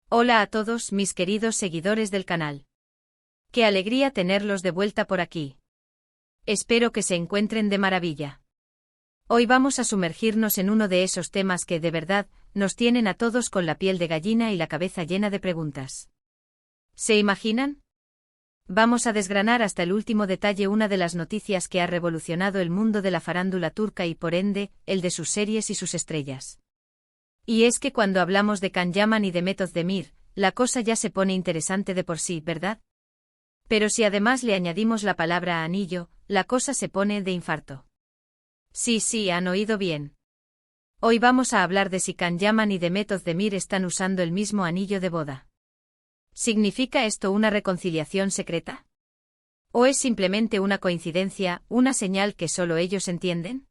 Hola a todos mis queridos seguidores del canal. Qué alegría tenerlos de vuelta por aquí. Espero que se encuentren de maravilla. Hoy vamos a sumergirnos en uno de esos temas que de verdad nos tienen a todos con la piel de gallina y la cabeza llena de preguntas. ¿Se imaginan? Vamos a desgranar hasta el último detalle una de las noticias que ha revolucionado el mundo de la farándula turca y por ende, el de sus series y sus estrellas. Y es que cuando hablamos de Can Yaman y de Mehmet Özdemir, la cosa ya se pone interesante de por sí, ¿verdad? Pero si además le añadimos la palabra anillo, la cosa se pone de infarto. Sí, han oído bien. Hoy vamos a hablar de si Can Yaman y Mehmet Özdemir están usando el mismo anillo de boda. ¿Significa esto una reconciliación secreta? ¿O es simplemente una coincidencia, una señal que solo ellos entienden?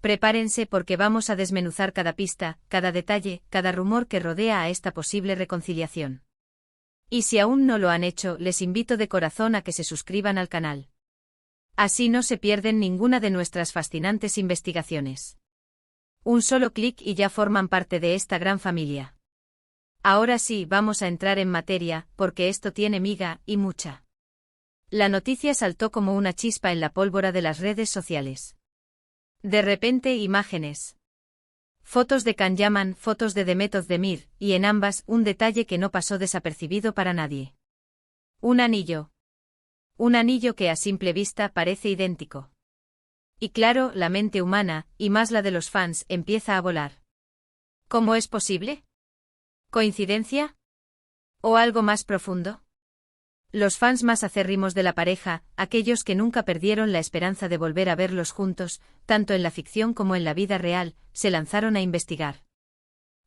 Prepárense porque vamos a desmenuzar cada pista, cada detalle, cada rumor que rodea a esta posible reconciliación. Y si aún no lo han hecho, les invito de corazón a que se suscriban al canal. Así no se pierden ninguna de nuestras fascinantes investigaciones. Un solo clic y ya forman parte de esta gran familia. Ahora sí, vamos a entrar en materia, porque esto tiene miga, y mucha. La noticia saltó como una chispa en la pólvora de las redes sociales. De repente imágenes. Fotos de Can Yaman, fotos de Mehmet Özdemir, y en ambas un detalle que no pasó desapercibido para nadie. Un anillo. Un anillo que a simple vista parece idéntico. Y claro, la mente humana, y más la de los fans, empieza a volar. ¿Cómo es posible? ¿Coincidencia? ¿O algo más profundo? Los fans más acérrimos de la pareja, aquellos que nunca perdieron la esperanza de volver a verlos juntos, tanto en la ficción como en la vida real, se lanzaron a investigar.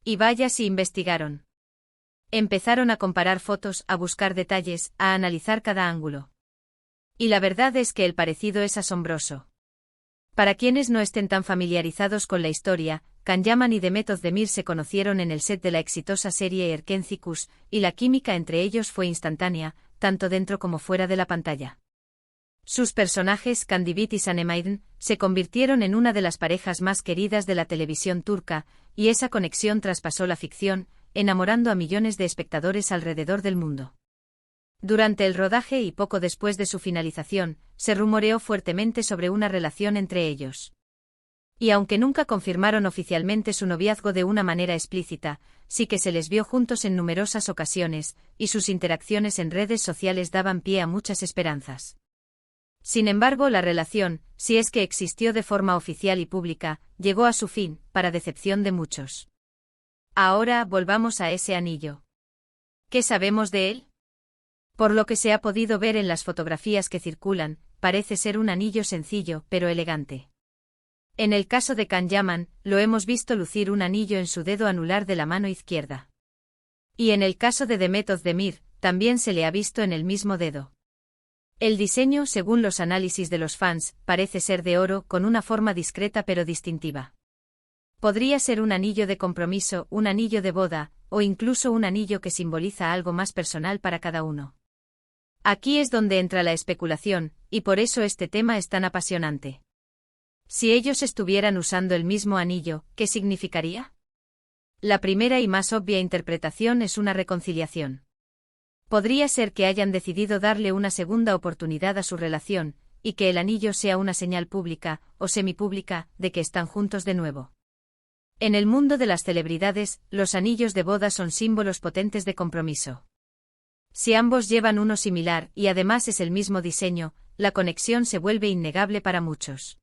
Y vaya si investigaron. Empezaron a comparar fotos, a buscar detalles, a analizar cada ángulo. Y la verdad es que el parecido es asombroso. Para quienes no estén tan familiarizados con la historia, Can Yaman y Mehmet Özdemir se conocieron en el set de la exitosa serie Erkenci, y la química entre ellos fue instantánea, tanto dentro como fuera de la pantalla. Sus personajes, Kandibit y Sanemaiden, se convirtieron en una de las parejas más queridas de la televisión turca, y esa conexión traspasó la ficción, enamorando a millones de espectadores alrededor del mundo. Durante el rodaje y poco después de su finalización, se rumoreó fuertemente sobre una relación entre ellos. Y aunque nunca confirmaron oficialmente su noviazgo de una manera explícita, sí que se les vio juntos en numerosas ocasiones, y sus interacciones en redes sociales daban pie a muchas esperanzas. Sin embargo, la relación, si es que existió de forma oficial y pública, llegó a su fin, para decepción de muchos. Ahora volvamos a ese anillo. ¿Qué sabemos de él? Por lo que se ha podido ver en las fotografías que circulan, parece ser un anillo sencillo, pero elegante. En el caso de Can Yaman, lo hemos visto lucir un anillo en su dedo anular de la mano izquierda. Y en el caso de Mehmet Özdemir, también se le ha visto en el mismo dedo. El diseño, según los análisis de los fans, parece ser de oro, con una forma discreta pero distintiva. Podría ser un anillo de compromiso, un anillo de boda, o incluso un anillo que simboliza algo más personal para cada uno. Aquí es donde entra la especulación, y por eso este tema es tan apasionante. Si ellos estuvieran usando el mismo anillo, ¿qué significaría? La primera y más obvia interpretación es una reconciliación. Podría ser que hayan decidido darle una segunda oportunidad a su relación, y que el anillo sea una señal pública, o semipública, de que están juntos de nuevo. En el mundo de las celebridades, los anillos de boda son símbolos potentes de compromiso. Si ambos llevan uno similar, y además es el mismo diseño, la conexión se vuelve innegable para muchos.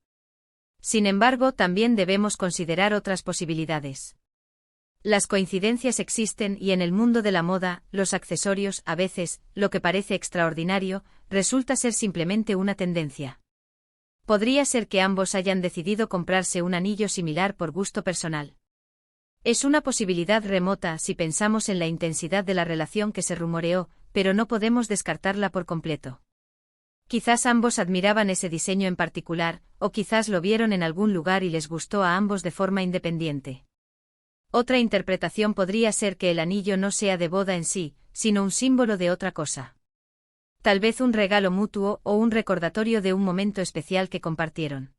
Sin embargo, también debemos considerar otras posibilidades. Las coincidencias existen y en el mundo de la moda, los accesorios, a veces, lo que parece extraordinario, resulta ser simplemente una tendencia. Podría ser que ambos hayan decidido comprarse un anillo similar por gusto personal. Es una posibilidad remota si pensamos en la intensidad de la relación que se rumoreó, pero no podemos descartarla por completo. Quizás ambos admiraban ese diseño en particular, o quizás lo vieron en algún lugar y les gustó a ambos de forma independiente. Otra interpretación podría ser que el anillo no sea de boda en sí, sino un símbolo de otra cosa. Tal vez un regalo mutuo o un recordatorio de un momento especial que compartieron.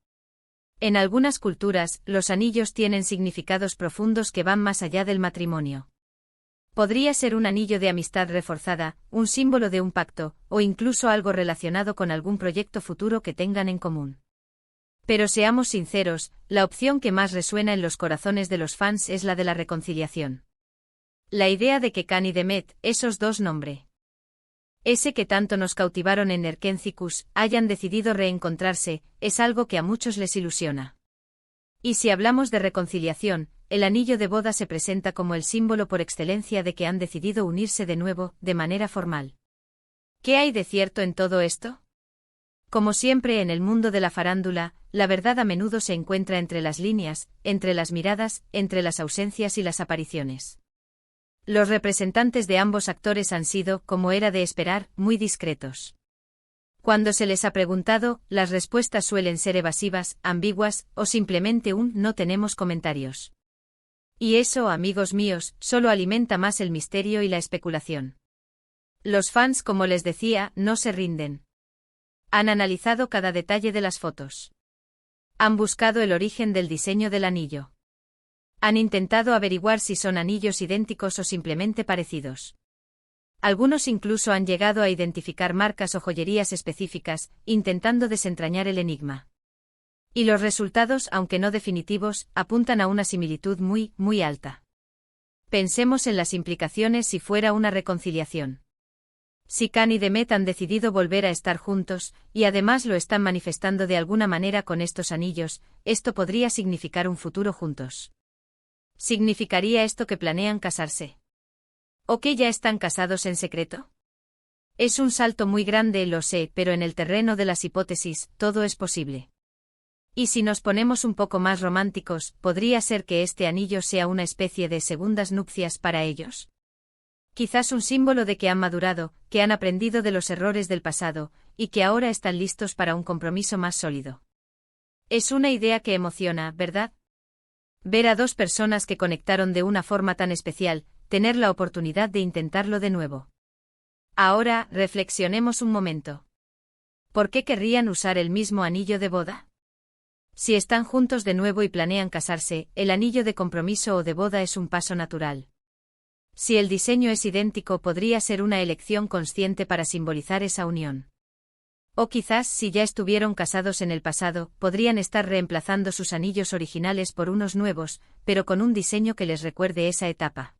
En algunas culturas, los anillos tienen significados profundos que van más allá del matrimonio. Podría ser un anillo de amistad reforzada, un símbolo de un pacto, o incluso algo relacionado con algún proyecto futuro que tengan en común. Pero seamos sinceros, la opción que más resuena en los corazones de los fans es la de la reconciliación. La idea de que Khan y Demet, esos dos nombres, ese que tanto nos cautivaron en Erkencicus, hayan decidido reencontrarse, es algo que a muchos les ilusiona. Y si hablamos de reconciliación, el anillo de boda se presenta como el símbolo por excelencia de que han decidido unirse de nuevo, de manera formal. ¿Qué hay de cierto en todo esto? Como siempre en el mundo de la farándula, la verdad a menudo se encuentra entre las líneas, entre las miradas, entre las ausencias y las apariciones. Los representantes de ambos actores han sido, como era de esperar, muy discretos. Cuando se les ha preguntado, las respuestas suelen ser evasivas, ambiguas, o simplemente un «no tenemos comentarios». Y eso, amigos míos, solo alimenta más el misterio y la especulación. Los fans, como les decía, no se rinden. Han analizado cada detalle de las fotos. Han buscado el origen del diseño del anillo. Han intentado averiguar si son anillos idénticos o simplemente parecidos. Algunos incluso han llegado a identificar marcas o joyerías específicas, intentando desentrañar el enigma. Y los resultados, aunque no definitivos, apuntan a una similitud muy, muy alta. Pensemos en las implicaciones si fuera una reconciliación. Si Khan y Demet han decidido volver a estar juntos, y además lo están manifestando de alguna manera con estos anillos, esto podría significar un futuro juntos. ¿Significaría esto que planean casarse? ¿O que ya están casados en secreto? Es un salto muy grande, lo sé, pero en el terreno de las hipótesis, todo es posible. Y si nos ponemos un poco más románticos, ¿podría ser que este anillo sea una especie de segundas nupcias para ellos? Quizás un símbolo de que han madurado, que han aprendido de los errores del pasado, y que ahora están listos para un compromiso más sólido. Es una idea que emociona, ¿verdad? Ver a dos personas que conectaron de una forma tan especial, tener la oportunidad de intentarlo de nuevo. Ahora, reflexionemos un momento. ¿Por qué querrían usar el mismo anillo de boda? Si están juntos de nuevo y planean casarse, el anillo de compromiso o de boda es un paso natural. Si el diseño es idéntico, podría ser una elección consciente para simbolizar esa unión. O quizás, si ya estuvieron casados en el pasado, podrían estar reemplazando sus anillos originales por unos nuevos, pero con un diseño que les recuerde esa etapa.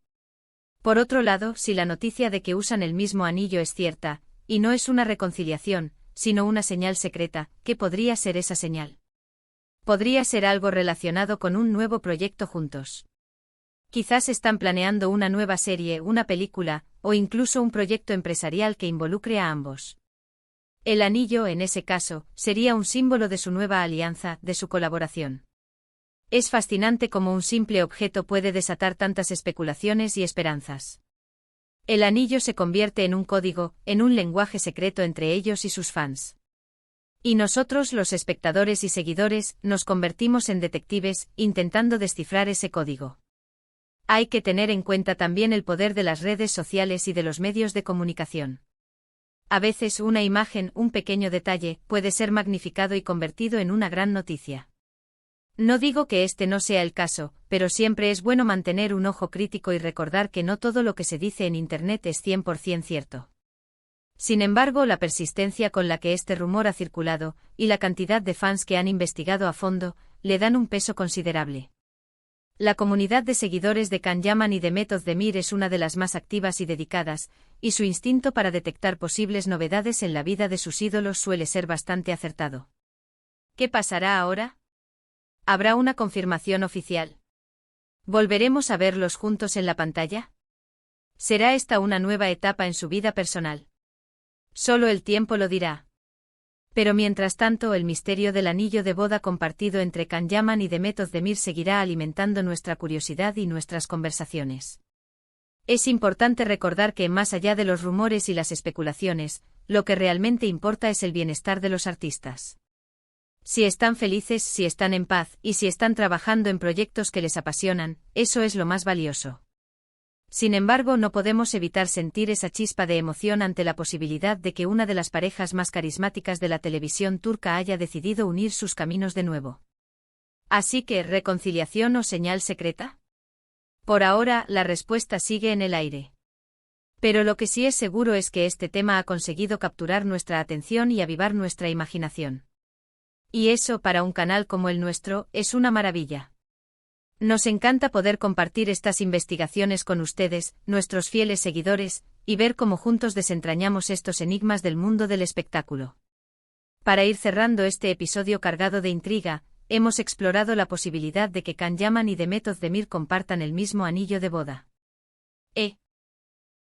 Por otro lado, si la noticia de que usan el mismo anillo es cierta, y no es una reconciliación, sino una señal secreta, ¿qué podría ser esa señal? Podría ser algo relacionado con un nuevo proyecto juntos. Quizás están planeando una nueva serie, una película, o incluso un proyecto empresarial que involucre a ambos. El anillo, en ese caso, sería un símbolo de su nueva alianza, de su colaboración. Es fascinante cómo un simple objeto puede desatar tantas especulaciones y esperanzas. El anillo se convierte en un código, en un lenguaje secreto entre ellos y sus fans. Y nosotros, los espectadores y seguidores, nos convertimos en detectives, intentando descifrar ese código. Hay que tener en cuenta también el poder de las redes sociales y de los medios de comunicación. A veces una imagen, un pequeño detalle, puede ser magnificado y convertido en una gran noticia. No digo que este no sea el caso, pero siempre es bueno mantener un ojo crítico y recordar que no todo lo que se dice en Internet es 100% cierto. Sin embargo, la persistencia con la que este rumor ha circulado, y la cantidad de fans que han investigado a fondo, le dan un peso considerable. La comunidad de seguidores de Can Yaman y Demet Özdemir es una de las más activas y dedicadas, y su instinto para detectar posibles novedades en la vida de sus ídolos suele ser bastante acertado. ¿Qué pasará ahora? ¿Habrá una confirmación oficial? ¿Volveremos a verlos juntos en la pantalla? ¿Será esta una nueva etapa en su vida personal? Solo el tiempo lo dirá. Pero mientras tanto, el misterio del anillo de boda compartido entre Can Yaman y Demet Özdemir seguirá alimentando nuestra curiosidad y nuestras conversaciones. Es importante recordar que, más allá de los rumores y las especulaciones, lo que realmente importa es el bienestar de los artistas. Si están felices, si están en paz, y si están trabajando en proyectos que les apasionan, eso es lo más valioso. Sin embargo, no podemos evitar sentir esa chispa de emoción ante la posibilidad de que una de las parejas más carismáticas de la televisión turca haya decidido unir sus caminos de nuevo. Así que, ¿reconciliación o señal secreta? Por ahora, la respuesta sigue en el aire. Pero lo que sí es seguro es que este tema ha conseguido capturar nuestra atención y avivar nuestra imaginación. Y eso, para un canal como el nuestro, es una maravilla. Nos encanta poder compartir estas investigaciones con ustedes, nuestros fieles seguidores, y ver cómo juntos desentrañamos estos enigmas del mundo del espectáculo. Para ir cerrando este episodio cargado de intriga, hemos explorado la posibilidad de que Can Yaman y Demet Özdemir compartan el mismo anillo de boda.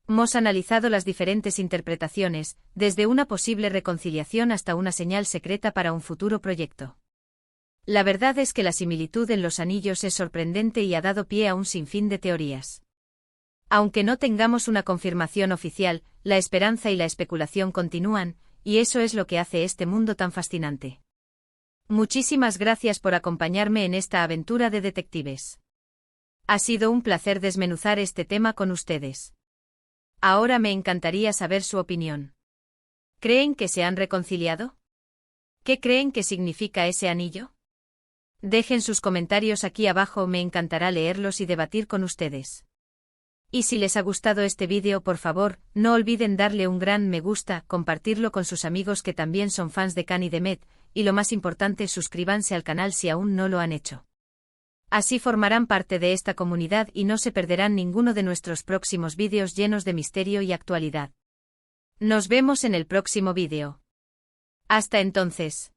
Hemos analizado las diferentes interpretaciones, desde una posible reconciliación hasta una señal secreta para un futuro proyecto. La verdad es que la similitud en los anillos es sorprendente y ha dado pie a un sinfín de teorías. Aunque no tengamos una confirmación oficial, la esperanza y la especulación continúan, y eso es lo que hace este mundo tan fascinante. Muchísimas gracias por acompañarme en esta aventura de detectives. Ha sido un placer desmenuzar este tema con ustedes. Ahora me encantaría saber su opinión. ¿Creen que se han reconciliado? ¿Qué creen que significa ese anillo? Dejen sus comentarios aquí abajo, me encantará leerlos y debatir con ustedes. Y si les ha gustado este vídeo, por favor, no olviden darle un gran me gusta, compartirlo con sus amigos que también son fans de Can y Demet, y lo más importante, suscríbanse al canal si aún no lo han hecho. Así formarán parte de esta comunidad y no se perderán ninguno de nuestros próximos vídeos llenos de misterio y actualidad. Nos vemos en el próximo vídeo. Hasta entonces.